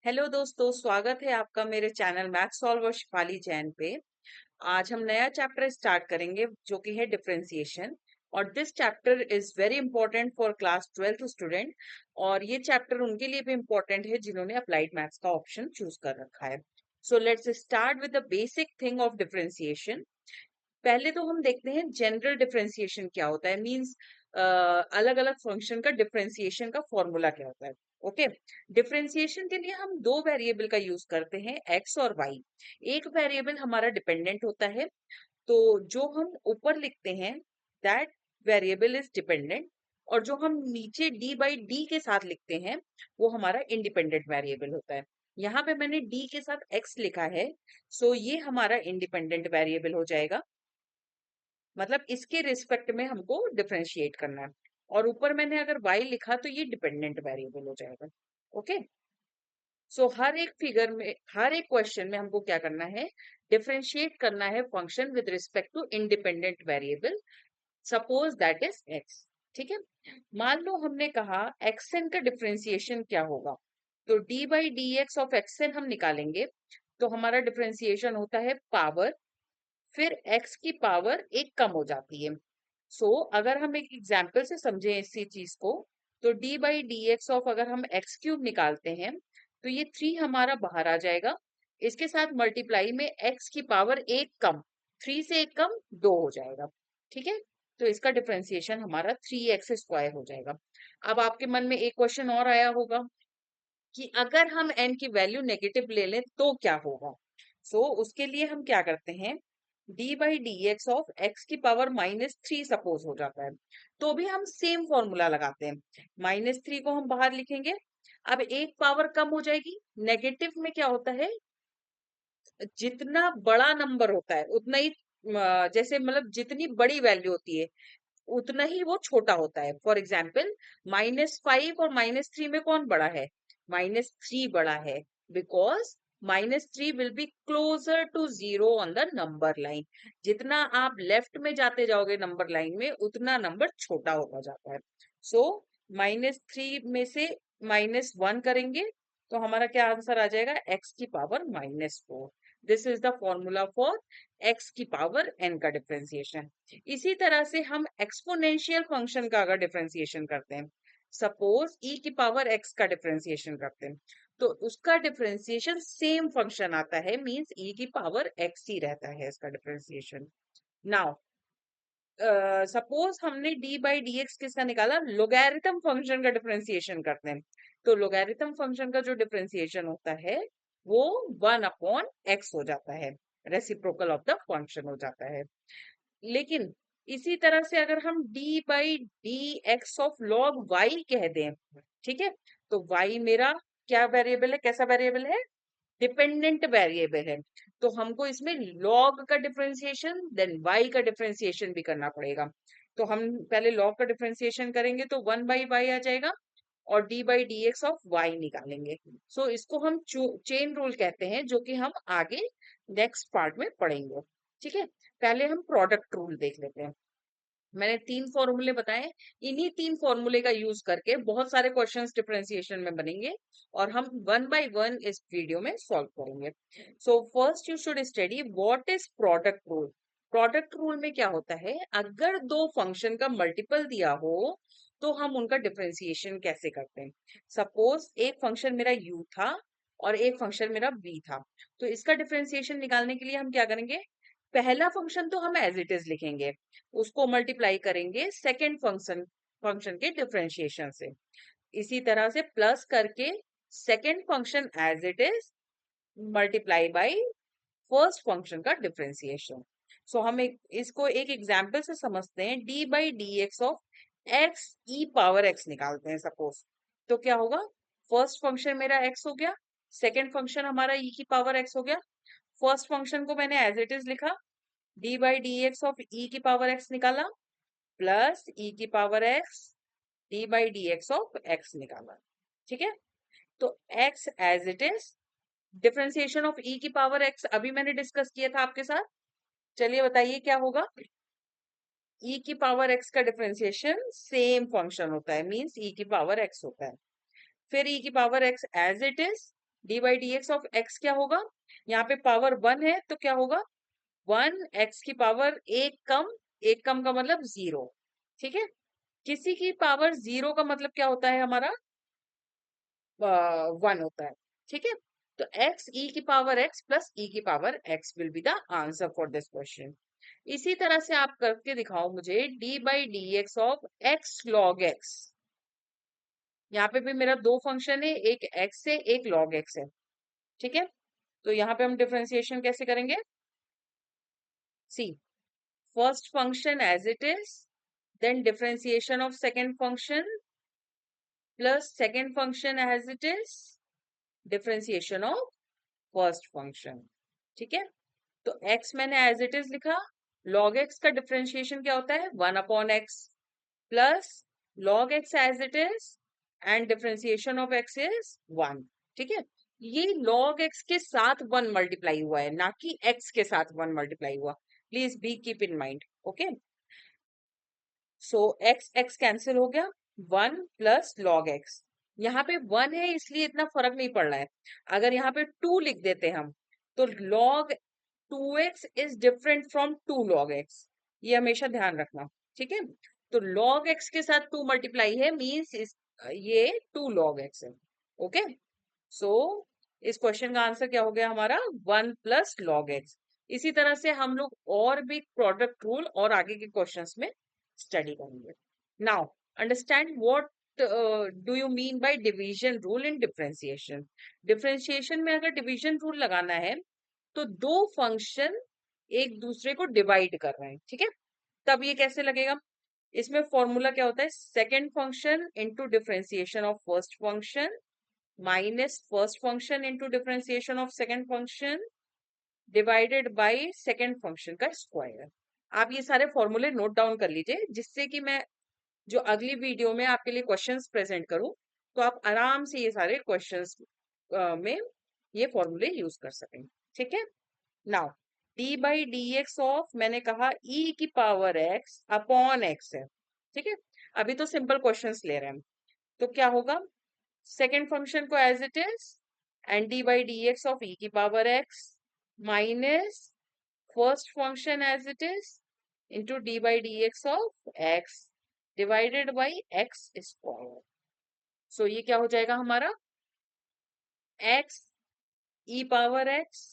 Hello दोस्तों, स्वागत है आपका मेरे channel math solver Shifali Jain पे। आज हम नया चैप्टर स्टार्ट करेंगे जो कि है डिफरेंशिएशन। और this chapter is very important for class 12th student. और ये चैप्टर उनके लिए भी इम्पोर्टेंट है जिन्होंने अप्लाइड मैथ्स का ऑप्शन चूज कर रखा है। So let's start with the basic thing of differentiation. पहले तो हम देखते हैं जनरल डिफरेंशिएशन क्या होता है, मींस अलग अलग फंक्शन का डिफरेंशिएशन का फॉर्मूला क्या होता है। ओके, डिफरेंशिएशन के लिए हम दो वेरिएबल का यूज करते हैं, एक्स और वाई। एक वेरिएबल हमारा डिपेंडेंट होता है, तो जो हम ऊपर लिखते हैं दैट वेरिएबल इज डिपेंडेंट, और जो हम नीचे डी बाई डी के साथ लिखते हैं वो हमारा इंडिपेंडेंट वेरिएबल होता है। यहाँ पे मैंने डी के साथ एक्स लिखा है, सो ये हमारा इंडिपेंडेंट वेरिएबल हो जाएगा। मतलब इसके रिस्पेक्ट में हमको डिफरेंशिएट करना है। और ऊपर मैंने अगर y लिखा तो ये डिपेंडेंट वेरिएबल हो जाएगा। ओके, सो हर एक फिगर में, हर एक क्वेश्चन में हमको क्या करना है, डिफरेंशिएट करना है function with respect to independent variable. Suppose that is x। ठीक है, मान लो हमने कहा xn का डिफरेंशिएशन क्या होगा, तो d by d x of xn हम निकालेंगे। तो हमारा डिफरेंशिएशन होता है पावर, फिर x की पावर एक कम हो जाती है। अगर हम एक एग्जाम्पल से समझें इसी चीज को, तो d by d x of, अगर हम एक्स क्यूब निकालते हैं तो ये 3 हमारा बाहर आ जाएगा। इसके साथ मल्टीप्लाई में x की पावर एक कम, 3 से एक कम 2 हो जाएगा। ठीक है, तो इसका डिफरेंशिएशन हमारा 3x² हो जाएगा। अब आपके मन में एक क्वेश्चन और आया होगा कि अगर हम n की वैल्यू नेगेटिव ले लें तो क्या होगा। उसके लिए हम क्या करते हैं, d by d x of x की पावर -3 सपोज हो जाता है, तो भी हम सेम फॉर्मूला लगाते हैं। -3 को हम बाहर लिखेंगे, अब एक पावर कम हो जाएगी। नेगेटिव में क्या होता है, जितना बड़ा नंबर होता है उतना ही जैसे मतलब जितनी बड़ी वैल्यू होती है उतना ही वो छोटा होता है। फॉर एग्जाम्पल, -5 और -3 में कौन बड़ा है, -3 बड़ा है, because -3 will be closer to 0 on the number line. जितना आप लेफ्ट में जाते जाओगे नंबर लाइन में उतना नंबर छोटा होता जाता है। सो -3 में से -1 करेंगे तो हमारा क्या आंसर आ जाएगा, x की power -4। This is the formula for x की पावर n का डिफरेंशिएशन। इसी तरह से हम एक्सपोनेंशियल फंक्शन का अगर डिफरेंशिएशन करते हैं, सपोज e की पावर x का डिफरेंशिएशन करते हैं, तो उसका डिफरेंशिएशन सेम फंक्शन आता है, मींस e की पावर x ही रहता है इसका डिफरेंशिएशन। नाउ सपोज हमने d बाई डी एक्स किसका निकाला, लोगैरिथम फंक्शन का डिफरेंशिएशन करते हैं, तो लोगैरिथम फंक्शन का जो डिफरेंशिएशन होता है वो 1/x हो जाता है, रेसिप्रोकल ऑफ द फंक्शन हो जाता है। लेकिन इसी तरह से अगर हम d by d x of log y कह दें, ठीक है, तो y मेरा क्या वेरिएबल है, कैसा वेरिएबल है, डिपेंडेंट वेरिएबल है। तो हमको इसमें लॉग का डिफरेंशिएशन देन y का डिफरेंशिएशन भी करना पड़ेगा। तो हम पहले लॉग का डिफरेंशिएशन करेंगे तो 1/y आ जाएगा, और d by d x of y निकालेंगे। इसको हम चेन रूल कहते हैं, जो कि हम आगे नेक्स्ट पार्ट में पढ़ेंगे। ठीक है, पहले हम प्रोडक्ट रूल देख लेते हैं। मैंने 3 फॉर्मूले बताए, इन्हीं 3 फॉर्मूले का यूज करके बहुत सारे क्वेश्चंस डिफरेंशिएशन में बनेंगे, और हम वन बाय वन इस वीडियो में सॉल्व करेंगे। First you should study what is product rule. Product rule में क्या होता है, अगर दो फंक्शन का मल्टीपल दिया हो तो हम उनका डिफरेंशिएशन कैसे करते हैं। सपोज एक फंक्शन मेरा u था और एक फंक्शन मेरा v था, तो इसका डिफरेंशिएशन निकालने के लिए हम क्या करेंगे, पहला फंक्शन तो हम एज इट इज लिखेंगे, उसको मल्टीप्लाई करेंगे सेकंड फंक्शन फंक्शन के डिफरेंशिएशन से। इसी तरह से प्लस करके second function as it is multiply by first function का डिफरेंशिएशन। हम इसको एक एग्जांपल से समझते हैं। d by d x of x e power x निकालते हैं सपोज, तो क्या होगा, फर्स्ट फंक्शन मेरा x हो गया, सेकंड फंक्शन हमारा e की पावर x हो गया। फर्स्ट फंक्शन को मैंने एज इट इज लिखा, d by d x of e की पावर x निकाला, प्लस e की power x d by d x of x निकाला। ठीक है, तो x as it is, differentiation of e की पावर x अभी मैंने डिस्कस किया था आपके साथ। चलिए बताइए क्या होगा, e की पावर x का डिफरेंशिएशन सेम फंक्शन होता है, मींस e की पावर x होता है। फिर e की power x as it is d by d x of x क्या होगा, यहाँ पे पावर 1 है तो क्या होगा, 1 एक्स की पावर एक कम का मतलब 0। ठीक है, किसी की पावर 0 का मतलब क्या होता है हमारा, 1 होता है। ठीक है, तो एक्स ई की पावर एक्स प्लस ई की power x will be the answer for this question. इसी तरह से आप करके दिखाओ मुझे D by d x of x log x. यहाँ पे भी मेरा दो फंक्शन है, एक एक्स है एक लॉग एक्स है। ठीक है, तो यहाँ पे हम डिफरेंशिएशन कैसे करेंगे, see first function as it is, then differentiation of second function plus second function as it is, differentiation of first function. ठीक है, तो x मैंने एज इट इज लिखा, log x का डिफरेंशिएशन क्या होता है, 1/x plus log x as it is and differentiation of x is 1। ठीक है, ये log x के साथ 1 मल्टीप्लाई हुआ है, ना कि x के साथ 1 मल्टीप्लाई हुआ, please be keep in mind. Okay, so x x cancel हो गया, 1 प्लस log x, यहाँ पे 1 है इसलिए इतना फर्क नहीं पड़ रहा है। अगर यहाँ पे 2 लिख देते हम तो log 2x is different from 2 log x, ये हमेशा ध्यान रखना। ठीक है, तो log x के साथ 2 मल्टीप्लाई है मींस ये 2 log x है। ओके, सो इस क्वेश्चन का आंसर क्या हो गया हमारा, 1 प्लस log x। इसी तरह से हम लोग और भी प्रोडक्ट रूल और आगे के क्वेश्चंस में स्टडी करेंगे। Now understand what do you mean by division rule in differentiation. Differentiation में अगर डिवीजन रूल लगाना है तो दो फंक्शन एक दूसरे को डिवाइड कर रहे हैं। ठीक है, तब ये कैसे लगेगा, इसमें फॉर्मूला क्या होता है, second function into differentiation of first function minus first function into differentiation of second function divided by second function का स्क्वायर। आप ये सारे फॉर्मूले नोट डाउन कर लीजिए, जिससे कि मैं जो अगली वीडियो में आपके लिए क्वेश्चंस प्रेजेंट करूं तो आप आराम से ये सारे क्वेश्चंस में ये फॉर्मूले यूज कर सकें। ठीक है, now D by d x of, मैंने कहा ई की पावर एक्स अपॉन एक्स है। ठीक है, अभी तो सिंपल क्वेश्चंस ले रहे हैं हम, तो क्या होगा, सेकेंड फंक्शन को as it is and d by d x of e की power x minus first function as it is into d by d x of x divided by x square. So ये क्या हो जाएगा हमारा, x e power x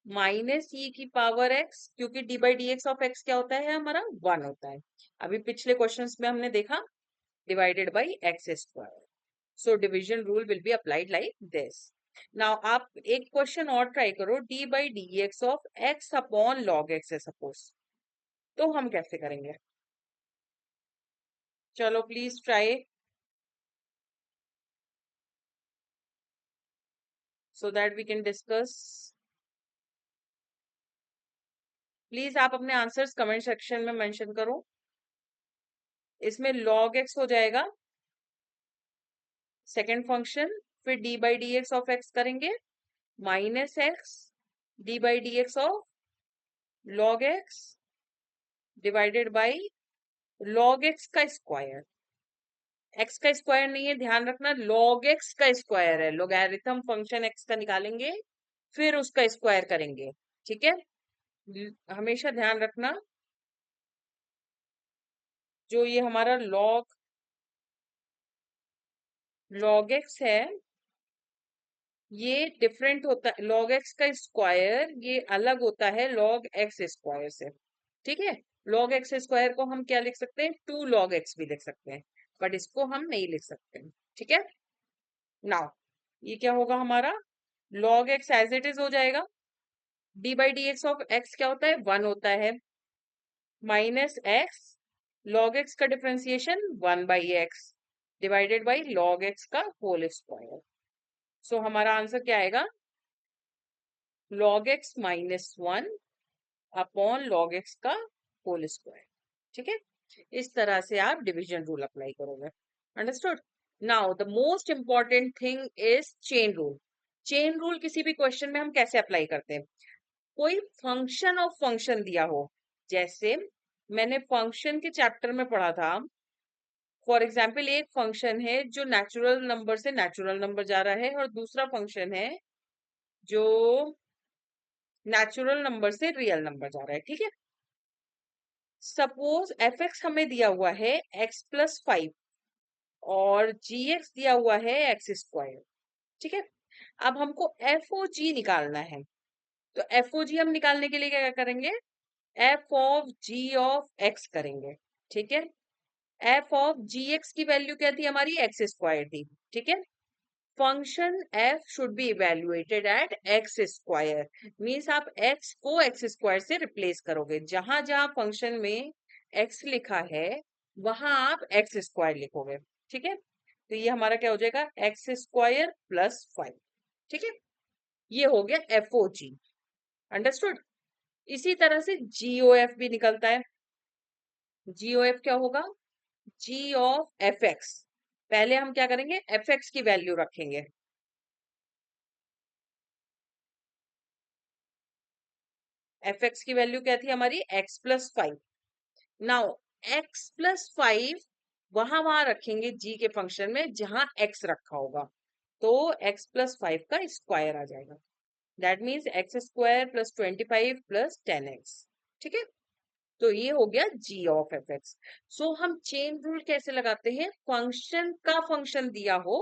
minus e की power x, क्योंकि d by d x of x क्या होता है हमारा, 1 होता है। अभी पिछले क्वेश्चंस में हमने देखा divided by x square. So division rule will be applied like this. Now आप एक क्वेश्चन और ट्राई करो, D by d x of x upon log x है सपोज, तो हम कैसे करेंगे, चलो please try so that we can discuss। Please आप अपने आंसर्स कमेंट सेक्शन में मेंशन करो। इसमें log x हो जाएगा सेकेंड फंक्शन, फिर D by d x of x करेंगे minus x D by d x of log x divided by log x का स्क्वायर। x का स्क्वायर नहीं है, ध्यान रखना, log x का स्क्वायर है, लोगैरिथम फंक्शन x का निकालेंगे फिर उसका स्क्वायर करेंगे। ठीक है, हमेशा ध्यान रखना, जो ये हमारा log x है ये डिफरेंट होता है, log x का स्क्वायर ये अलग होता है log x स्क्वायर से। ठीक है, log x स्क्वायर को हम क्या लिख सकते हैं, 2 log x भी लिख सकते हैं, बट इसको हम नहीं लिख सकते। ठीक है, नाउ ये क्या होगा हमारा, log x as it is हो जाएगा, d by d x of x क्या होता है, 1 होता है, माइनस एक्स log x का differentiation 1 by x divided by log x का होल स्क्वायर। सो हमारा आंसर क्या आएगा, log x minus 1 upon log x का होल स्क्वायर। ठीक है, इस तरह से आप डिवीजन रूल अप्लाई करोगे। Understood. Now the most important thing is chain rule. Chain rule किसी भी क्वेश्चन में हम कैसे अप्लाई करते हैं, कोई फंक्शन ऑफ फंक्शन दिया हो, जैसे मैंने फंक्शन के चैप्टर में पढ़ा था फॉर एग्जाम्पल एक फंक्शन है जो नेचुरल नंबर से नेचुरल नंबर जा रहा है और दूसरा फंक्शन है जो नेचुरल नंबर से रियल नंबर जा रहा है, ठीक है। सपोज एफ एक्स हमें दिया हुआ है x+5 और जी एक्स दिया हुआ है x², ठीक है। अब हमको एफ ओ जी निकालना है, तो एफ ओ जी हम निकालने के लिए क्या करेंगे, f of g of x करेंगे, ठीक है। एफ ऑफ जी एक्स की वैल्यू क्या थी हमारी, x² थी, ठीक है। Function f should be evaluated at x², means आप x को x² से रिप्लेस करोगे, जहां जहां फंक्शन में x लिखा है वहां आप x² लिखोगे, ठीक है। तो ये हमारा क्या हो जाएगा, x² + 5, ठीक है। ये हो गया एफ ओ जी, अंडरस्टूड। इसी तरह से GOF भी निकलता है। GOF क्या होगा, G ऑफ एफ एक्स। पहले हम क्या करेंगे, एफ एक्स की वैल्यू रखेंगे, एफ एक्स की वैल्यू क्या थी हमारी, x+5। नाउ x+5 वहां वहां रखेंगे g के फंक्शन में जहां x रखा होगा, तो x+5 का स्क्वायर आ जाएगा, दैट मीन्स x² + 25 + 10x, ठीक है। तो ये हो गया g ऑफ एफ एक्स। सो हम चेन रूल कैसे लगाते हैं, फंक्शन का फंक्शन दिया हो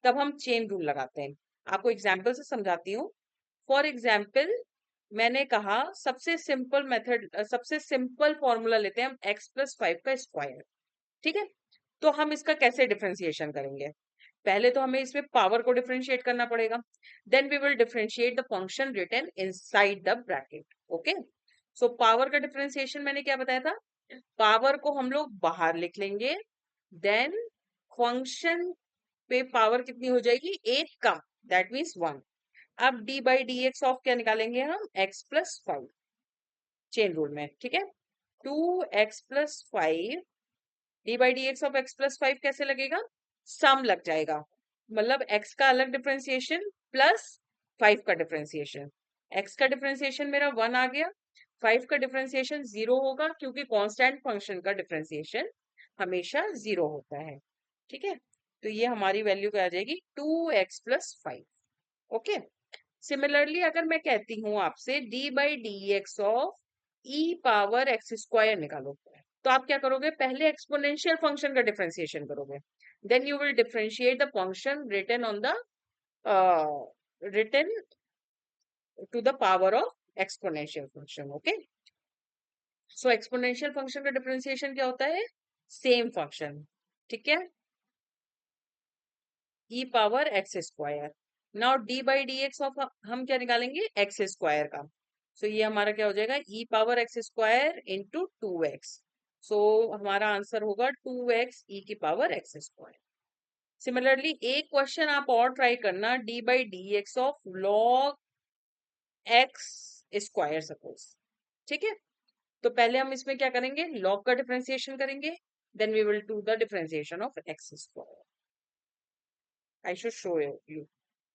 तब हम चेन रूल लगाते हैं। आपको एग्जाम्पल से समझाती हूँ। फॉर एग्जाम्पल मैंने कहा सबसे सिंपल मेथड, सबसे सिंपल फॉर्मूला लेते हैं हम, x+5 का स्क्वायर, ठीक है। तो हम इसका कैसे डिफरेंशिएशन करेंगे, पहले तो हमें इसमें पावर को डिफरेंशिएट करना पड़ेगा, then we will differentiate the function written inside the bracket, okay. So power का डिफरेंशिएशन मैंने क्या बताया था, पावर को हम लोग बाहर लिख लेंगे, देन फंक्शन पे पावर कितनी हो जाएगी, एक कम, दैट मीन्स 1। अब d/dx ऑफ क्या निकालेंगे हम, x+5, चेन रूल में, ठीक है। 2x+5, d/dx ऑफ x+5 कैसे लगेगा, सम लग जाएगा, मतलब x का अलग डिफरेंशिएशन प्लस 5 का डिफरेंशिएशन। x का डिफरेंशिएशन मेरा 1 आ गया, 5 का डिफरेंशिएशन 0 होगा, क्योंकि कांस्टेंट फंक्शन का डिफरेंशिएशन हमेशा 0 होता है, ठीक है। तो ये हमारी वैल्यू क्या आ जाएगी, 2x+5, ओके। सिमिलरली अगर मैं कहती हूँ आपसे d/dx ऑफ e⁻x² निकालो, तो आप क्या करोगे, पहले एक्सपोनेंशियल फंक्शन का डिफरेंशिएशन करोगे, then you will differentiate the function written on the written to the power of exponential function, okay. So exponential function का डिफरेंशिएशन क्या होता है, सेम फंक्शन, ठीक है, e⁻x²। नाउ d/dx ऑफ हम क्या निकालेंगे, x² का, सो ये हमारा क्या हो जाएगा, e⁻x² इंटू 2x, सो हमारा आंसर होगा 2x e⁻x²। सिमिलरली एक क्वेश्चन आप और ट्राई करना, d/dx of log x², suppose, ठीक है। तो पहले हम इसमें क्या करेंगे, log का डिफरेंशिएशन करेंगे, then we will do the differentiation of x²। I should show you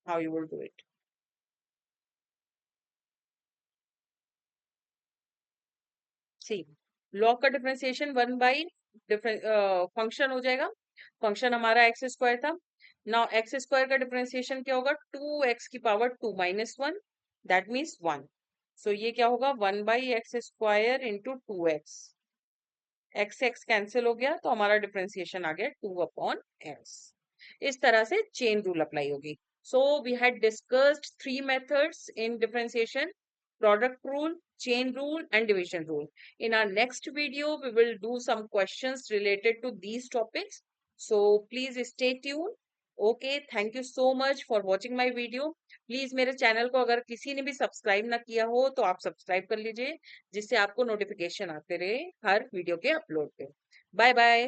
how you will do it. See, log का डिफरेंशिएशन 1/, फंक्शन हो जाएगा, फंक्शन हमारा x² था। नाउ x² का डिफरेंशिएशन क्या होगा, 2x⁻2 - 1, दैट मीन्स 1। सो ये क्या होगा, 1/x² into 2x, x cancel हो गया, तो हमारा डिफरेंशिएशन आ गया 2/s। इस तरह से चेन रूल अप्लाई होगी। So we had discussed 3 methods in differentiation, product rule, chain rule, and division rule. In our next video, we will do some questions related to these topics. So please stay tuned. Okay, thank you so much for watching my video. Please मेरे channel को अगर किसी ने भी subscribe ना किया हो तो आप सब्सक्राइब कर लीजिए, जिससे आपको नोटिफिकेशन आते रहे हर वीडियो के अपलोड पे। Bye bye.